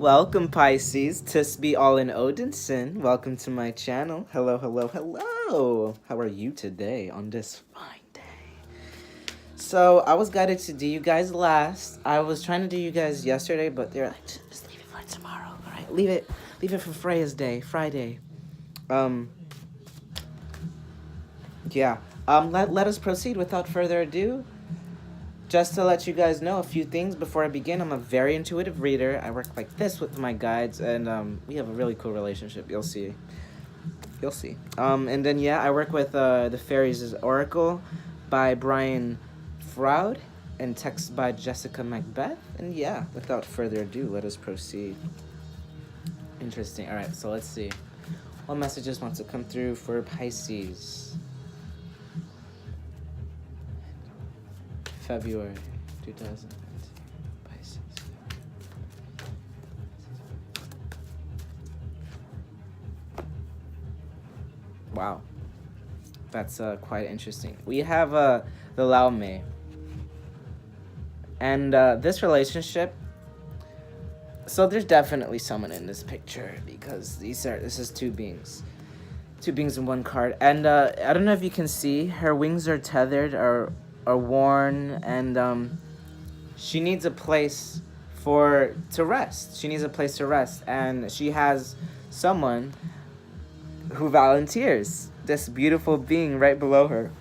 Welcome, Pisces. Be Olin Odinson. Welcome to my channel. Hello, hello, hello. How are you today on this fine day? So, I was guided to do you guys last. I was trying to do you guys yesterday, but they're like, just leave it for tomorrow. All right, leave it for Freya's day, Friday. Yeah. Let us proceed without further ado. Just to let you guys know a few things before I begin, I'm a very intuitive reader. I work like this with my guides, and we have a really cool relationship. You'll see. You'll see. And then, yeah, I work with The Fairies' Oracle by Brian Froud and text by Jessica Macbeth. And yeah, without further ado, let us proceed. Interesting. All right, so let's see. What messages want to come through for Pisces? February 2019, Pisces. Wow, that's quite interesting. We have the Lao Mei, and this relationship. So there's definitely someone in this picture because this is two beings in one card, and I don't know if you can see her wings are tethered or are worn, and she needs a place to rest. She needs a place to rest, and she has someone who volunteers, this beautiful being right below her.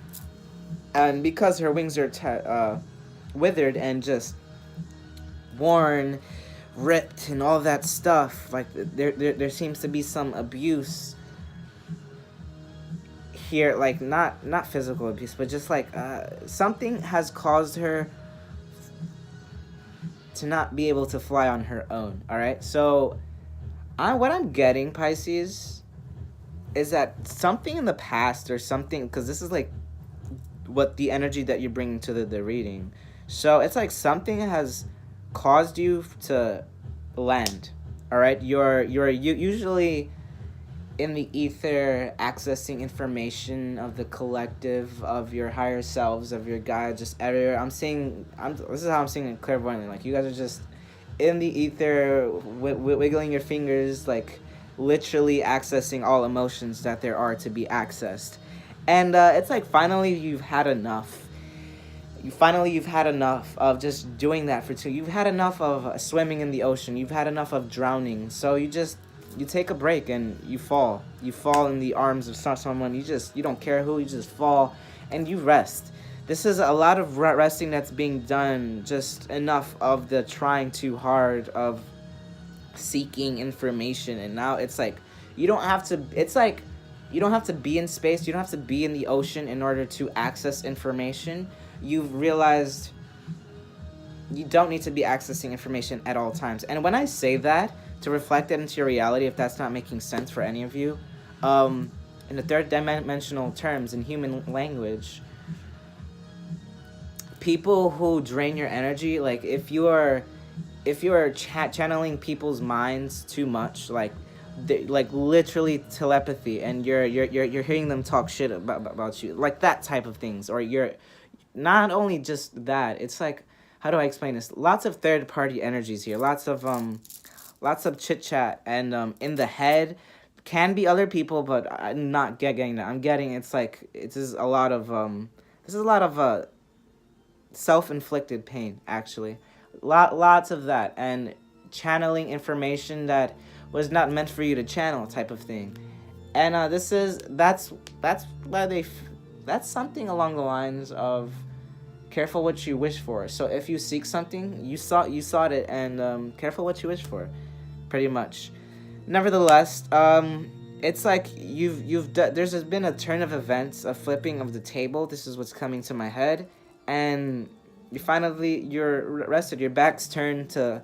And because her wings are withered and just worn, ripped, and all that stuff, like there seems to be some abuse here, like not physical abuse, but just like something has caused her to not be able to fly on her own. All right, so what I'm getting, Pisces, is that something in the past or something, because this is like what the energy that you're bringing to the reading. So it's like something has caused you to land. All right, you're usually in the ether, accessing information of the collective, of your higher selves, of your guides, just everywhere. This is how I'm seeing it clairvoyantly. Like, you guys are just in the ether, wiggling your fingers, like literally accessing all emotions that there are to be accessed. And it's like finally you've had enough. You've had enough of just doing that for two. You've had enough of swimming in the ocean. You've had enough of drowning. So you take a break and you fall in the arms of someone. You don't care who, you just fall and you rest. This is a lot of resting that's being done, just enough of the trying too hard of seeking information. And now it's like you don't have to be in space, you don't have to be in the ocean in order to access information. You've realized you don't need to be accessing information at all times. And when I say that, to reflect that into your reality, if that's not making sense for any of you, in the third dimensional terms, in human language, people who drain your energy, like if you are channeling people's minds too much, like literally telepathy, and you're hearing them talk shit about you, like that type of things, or you're not only just that, it's like, how do I explain this? Lots of third party energies here, lots of chit chat, and in the head can be other people, but I'm not getting that. I'm getting it's a lot of self-inflicted pain, actually. Lots of that, and channeling information that was not meant for you to channel, type of thing. And that's something along the lines of careful what you wish for. So if you seek something, you sought it, and careful what you wish for, pretty much. Nevertheless, it's like there's been a turn of events, a flipping of the table. This is what's coming to my head, and you're rested. Your back's turned to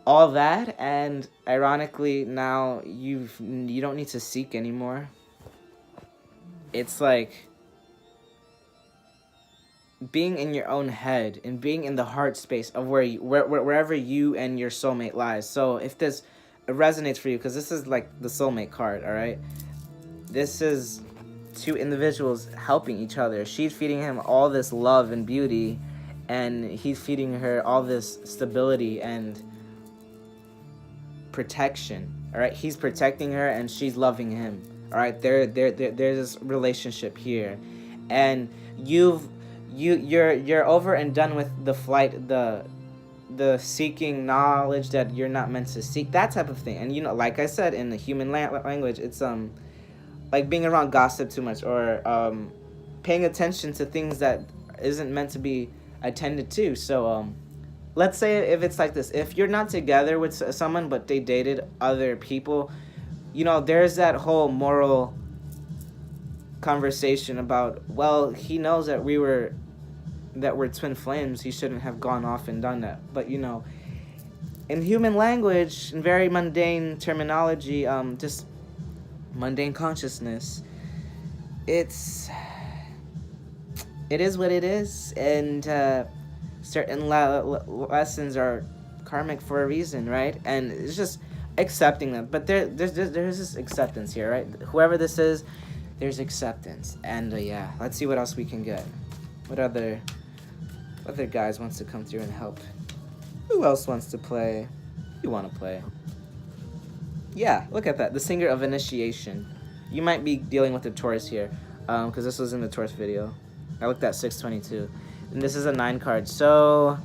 all that, and ironically now you don't need to seek anymore. It's like being in your own head and being in the heart space of wherever you and your soulmate lies. So if this resonates for you, because this is like the soulmate card, all right? This is two individuals helping each other. She's feeding him all this love and beauty, and he's feeding her all this stability and protection. All right, he's protecting her and she's loving him. All right, there's this relationship here, and you're over and done with the flight, the seeking knowledge that you're not meant to seek, that type of thing. And you know, like I said, in the human language, it's like being around gossip too much, or paying attention to things that isn't meant to be attended to. So let's say if it's like this, if you're not together with someone but they dated other people, you know, there's that whole moral conversation about, well, he knows that we're twin flames, he shouldn't have gone off and done that. But you know, in human language, in very mundane terminology, just mundane consciousness, it is what it is, and certain lessons are karmic for a reason, right? And it's just accepting them. But there's this acceptance here, right? Whoever this is, there's acceptance. And yeah, let's see what else we can get. What other guys wants to come through and help? Who else wants to play? You want to play? Yeah, look at that. The singer of initiation. You might be dealing with the Taurus here, because this was in the Taurus video. I looked at 622, and this is a 9 card. So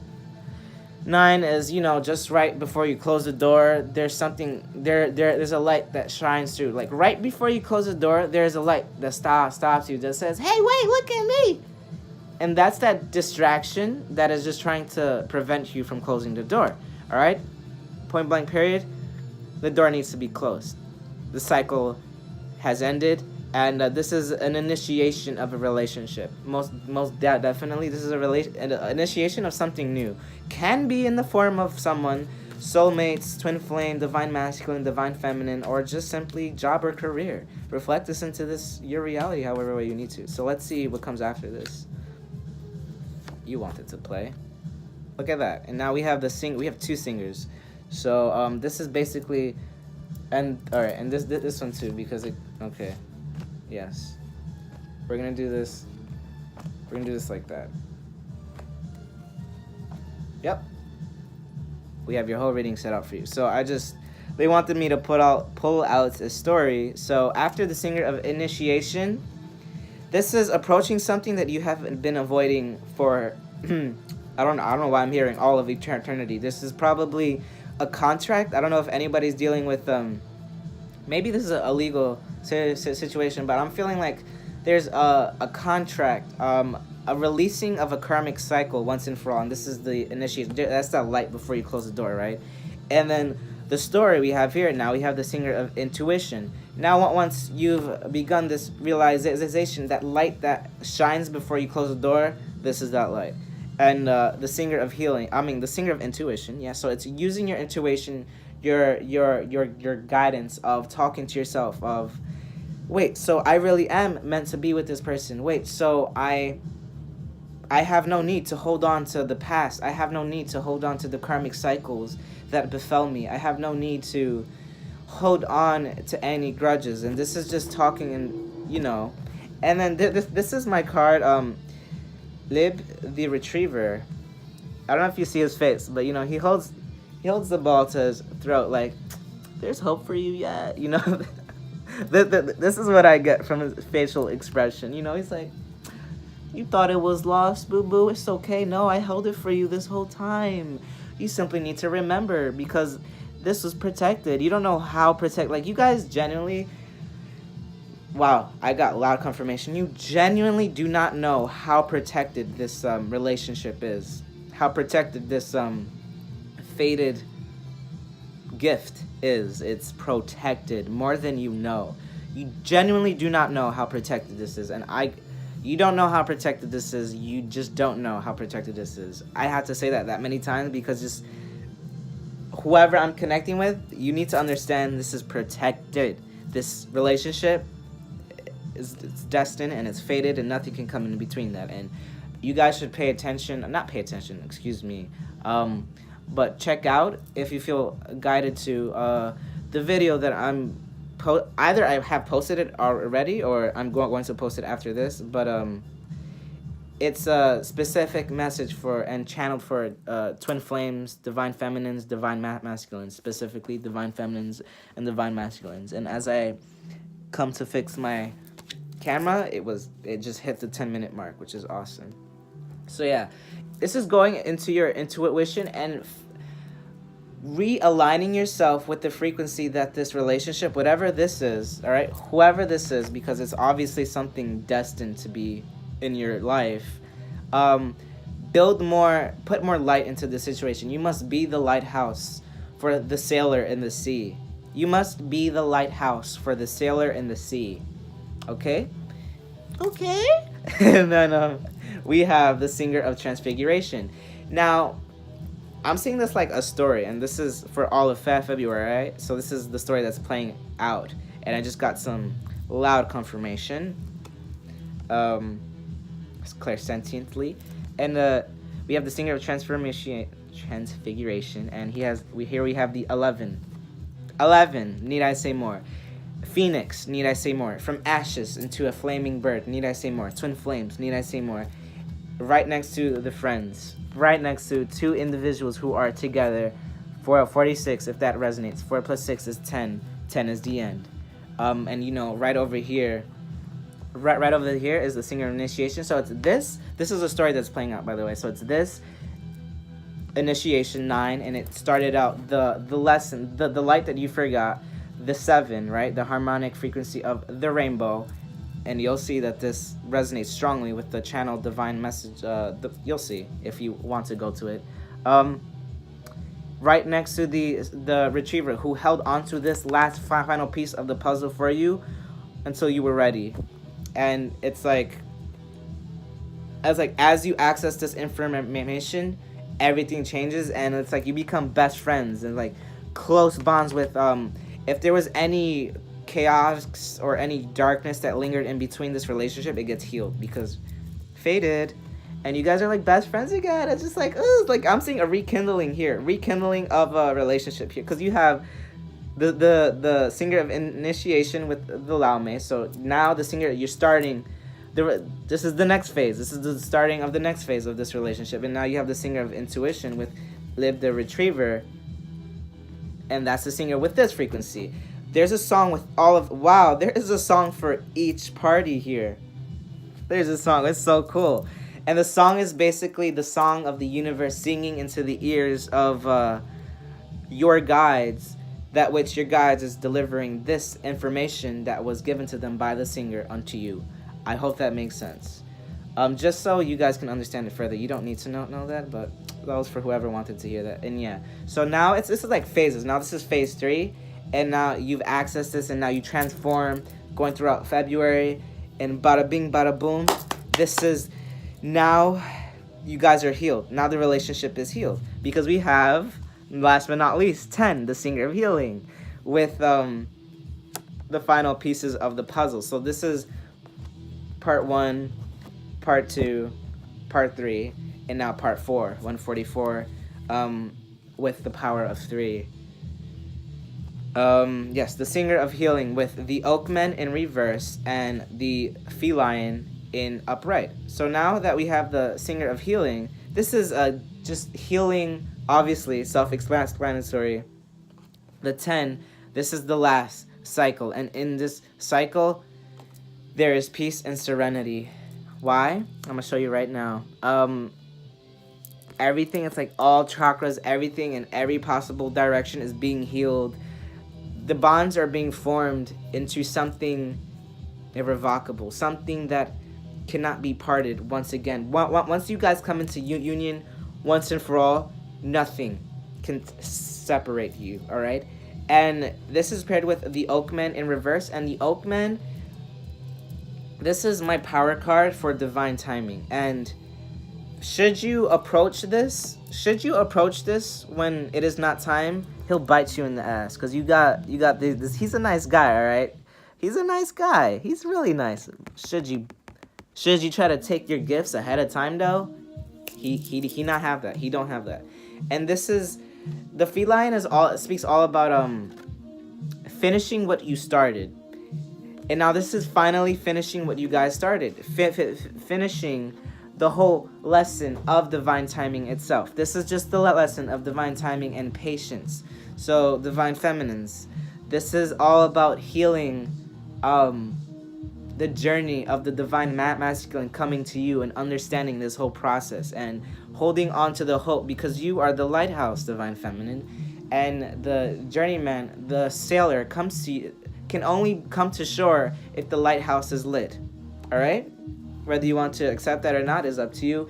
9 is, you know, just right before you close the door, there's something there's a light that shines through. Like right before you close the door, there's a light that stops you, that says, "Hey, wait, look at me." And that's that distraction that is just trying to prevent you from closing the door. All right? Point blank period. The door needs to be closed. The cycle has ended, and this is an initiation of a relationship. Most definitely, this is an initiation of something new. Can be in the form of someone, soulmates, twin flame, divine masculine, divine feminine, or just simply job or career. Reflect this into your reality however way you need to. So let's see what comes after this. You wanted to play. Look at that. And now we have we have 2 singers. So this is basically, and all right, and this one too, because okay. Yes. We're going to do this. We're going to do this like that. Yep. We have your whole reading set out for you. So they wanted me to pull out a story. So after the singer of initiation, this is approaching something that you haven't been avoiding for, I don't know why I'm hearing all of eternity. This is probably a contract. I don't know if anybody's dealing with, maybe this is a legal situation, but I'm feeling like there's a contract, a releasing of a karmic cycle once and for all. And this is the initiation. That's that light before you close the door, right? And then the story we have here, now we have the singer of intuition. Now once you've begun this realization, that light that shines before you close the door, this is that light. And the singer of healing, the singer of intuition, yeah, so it's using your intuition, your guidance of talking to yourself of, wait, so I really am meant to be with this person. Wait, so I have no need to hold on to the past. I have no need to hold on to the karmic cycles that befell me. I have no need to hold on to any grudges. And this is just talking, and you know. And then this is my card, Lib the Retriever. I don't know if you see his face, but you know, he holds the ball to his throat like, there's hope for you yet, you know. This is what I get from his facial expression. You know, he's like, you thought it was lost, boo-boo. It's okay. No, I held it for you this whole time. You simply need to remember, because this was protected. You don't know how like, you guys genuinely, wow, I got a lot of confirmation. You genuinely do not know how protected this relationship is. How protected this fated gift is. It's protected more than you know. You genuinely do not know how protected this is. And you don't know how protected this is. You just don't know how protected this is. I have to say that many times, because just whoever I'm connecting with, you need to understand this is protected. This relationship it's destined and it's fated, and nothing can come in between that. And you guys should but check out, if you feel guided to, the video that I'm either I have posted it already, or I'm going to post it after this. But it's a specific message for and channeled for twin flames, divine feminines, divine masculines, specifically divine feminines and divine masculines. And as I come to fix my camera, it just hit the 10-minute mark, which is awesome. So yeah, this is going into your intuition and realigning yourself with the frequency that this relationship, whatever this is, all right, whoever this is, because it's obviously something destined to be in your life. Put more light into the situation. You must be the lighthouse for the sailor in the sea. You must be the lighthouse for the sailor in the sea. Okay? Okay? And then we have the singer of transfiguration. Now, I'm seeing this like a story, and this is for all of February, right? So this is the story that's playing out. And I just got some loud confirmation. Clairsentiently. And we have the singer of transfiguration, and here we have the 11. 11, need I say more? Phoenix, need I say more? From ashes into a flaming bird, need I say more? Twin flames, need I say more? Right next to the friends, right next to two individuals who are together for 46, if that resonates. 4 plus 6 is 10. 10 is the end. And you know, right over here is the singer of initiation. So it's this is a story that's playing out, by the way. So it's this initiation 9, and it started out the lesson, the light that you forgot, the 7, right? The harmonic frequency of the rainbow. And you'll see that this resonates strongly with the channel divine message. You'll see if you want to go to it. Right next to the retriever who held onto this last final piece of the puzzle for you until you were ready. And it's like as you access this information, everything changes, and it's like you become best friends and like close bonds with if there was any chaos or any darkness that lingered in between this relationship, it gets healed because faded, and you guys are like best friends again. It's just like, ooh, like I'm seeing a rekindling of a relationship here, because you have the singer of initiation with the Laume. So now the singer, you're starting this is the next phase. This is the starting of the next phase of this relationship, and now you have the singer of intuition with Lib the retriever, and that's the singer with this frequency. There's a song with there is a song for each party here. There's a song. It's so cool. And the song is basically the song of the universe singing into the ears of your guides, that which your guides is delivering this information that was given to them by the singer unto you. I hope that makes sense. Just so you guys can understand it further. You don't need to know that, but that was for whoever wanted to hear that. And yeah. So now this is like phases. Now this is phase 3. And now you've accessed this, and now you transform going throughout February, and bada bing, bada boom. This is now you guys are healed. Now the relationship is healed, because we have, last but not least, 10, the singer of healing, with the final pieces of the puzzle. So this is part 1, part 2, part 3, and now part 4, 144, with the power of 3. Yes, the singer of healing with the Oakman in reverse and the feline in upright. So now that we have the singer of healing, this is just healing, obviously self-explanatory. The 10, this is the last cycle, and in this cycle there is peace and serenity. Why? I'm gonna show you right now. Everything, it's like all chakras, everything in every possible direction is being healed. The bonds are being formed into something irrevocable, something that cannot be parted once again. Once you guys come into union once and for all, nothing can separate you, all right? And this is paired with the Oakman in reverse, and the Oakman, this is my power card for divine timing. And should you approach this when it is not time, he'll bite you in the ass, because you got this. He's a nice guy, all right? He's a nice guy. He's really nice. Should you try to take your gifts ahead of time, though, he not have that. He don't have that. And this is the feline speaks all about finishing what you started. And now this is finally finishing what you guys started. Finishing the whole lesson of divine timing itself. This is just the lesson of divine timing and patience. So, divine feminines, this is all about healing the journey of the divine masculine coming to you and understanding this whole process and holding on to the hope, because you are the lighthouse, divine feminine, and the journeyman, the sailor, can only come to shore if the lighthouse is lit. All right, whether you want to accept that or not is up to you.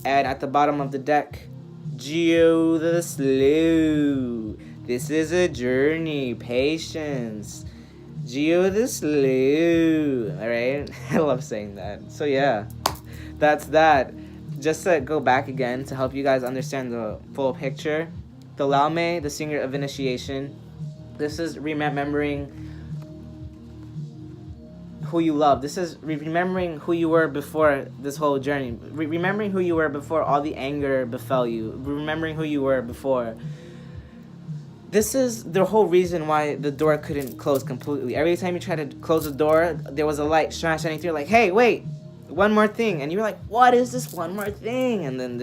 And at the bottom of the deck, Geo the Slow. This is a journey, patience. Geo the Slow. Alright? I love saying that. So yeah, that's that. Just to go back again to help you guys understand the full picture. The Laume, the singer of initiation. This is remembering who you love. This is remembering who you were before this whole journey. Remembering who you were before all the anger befell you. Remembering who you were before. This is the whole reason why the door couldn't close completely. Every time you tried to close the door, there was a light shining through, like, hey, wait, one more thing. And you were like, what is this one more thing? And then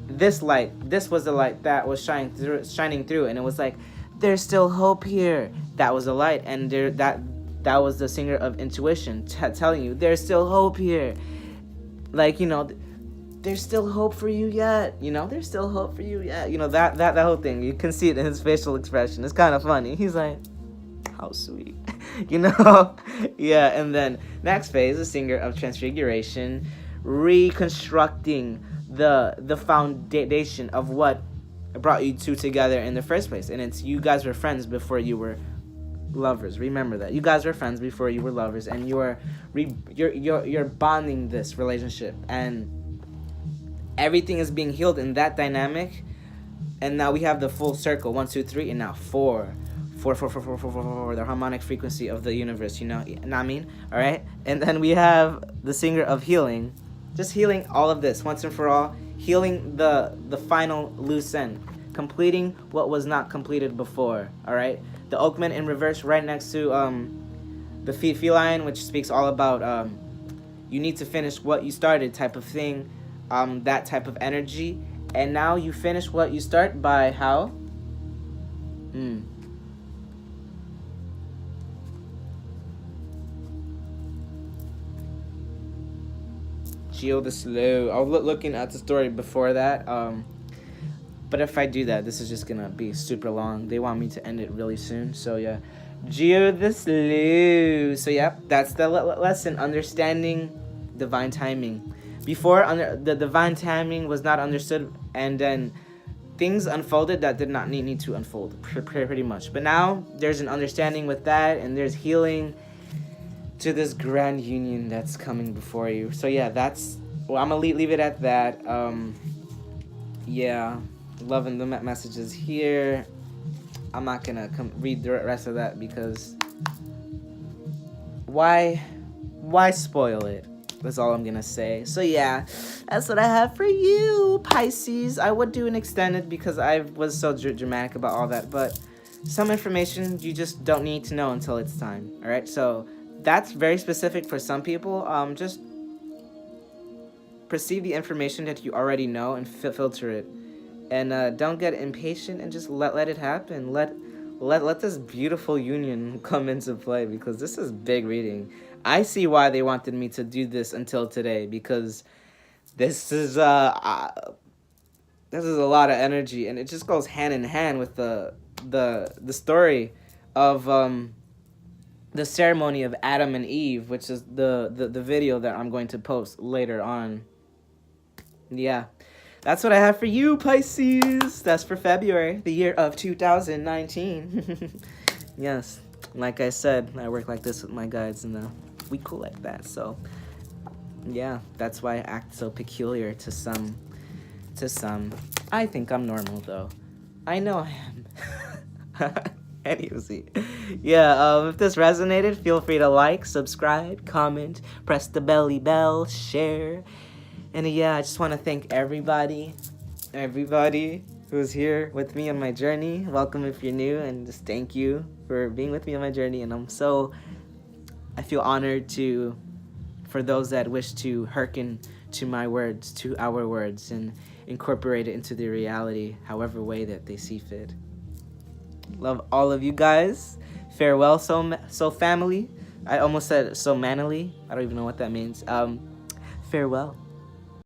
this light, this was the light that was shining through, and it was like, there's still hope here. That was the light, and that was the singer of intuition telling you, there's still hope here. Like, there's still hope for you yet. There's still hope for you yet. That whole thing. You can see it in his facial expression. It's kind of funny. He's like, how sweet. Yeah, and then next phase, the singer of transfiguration, reconstructing the foundation of what brought you two together in the first place. And it's, you guys were friends before you were lovers. Remember that. You guys were friends before you were lovers, and you're bonding this relationship, and everything is being healed in that dynamic. And now we have the full circle, 1, 2, 3, and now 4, the harmonic frequency of the universe. You know what I mean? All right. And then we have the singer of healing, just healing all of this once and for all, healing the final loose end, completing what was not completed before. All right. The Oakman in reverse, right next to the feline, which speaks all about you need to finish what you started, type of thing. That type of energy. And now you finish what you start by how? Geo the Slow. I was looking at the story before that. But if I do that, this is just gonna be super long. They want me to end it really soon. So yeah. Geo the Slow. So yeah, that's the lesson. Understanding divine timing. Before, the divine timing was not understood, and then things unfolded that did not need to unfold, pretty much. But now, there's an understanding with that, and there's healing to this grand union that's coming before you. So yeah, I'm gonna leave it at that. Yeah, loving the messages here. I'm not gonna read the rest of that, because why spoil it? That's all I'm gonna say. So yeah, that's what I have for you, Pisces. I would do an extended because I was so dramatic about all that, but some information you just don't need to know until it's time. All right, so that's very specific for some people. Just perceive the information that you already know and filter it, and don't get impatient, and just let it happen. Let this beautiful union come into play, because this is big reading. I see why they wanted me to do this until today, because this is a lot of energy, and it just goes hand in hand with the story of the ceremony of Adam and Eve, which is the video that I'm going to post later on. Yeah, that's what I have for you, Pisces. That's for February, the year of 2019. Yes, like I said, I work like this with my guides, and we cool like that. So yeah, that's why I act so peculiar to some. I think I'm normal, though. I know I am. Anyway, yeah, if this resonated, feel free to like, subscribe, comment, press the belly bell, share. And yeah, I just want to thank everybody who's here with me on my journey. Welcome if you're new, and just thank you for being with me on my journey. And I feel honored for those that wish to hearken to my words, to our words, and incorporate it into their reality, however way that they see fit. Love all of you guys. Farewell, so family. I almost said so manly. I don't even know what that means. Farewell.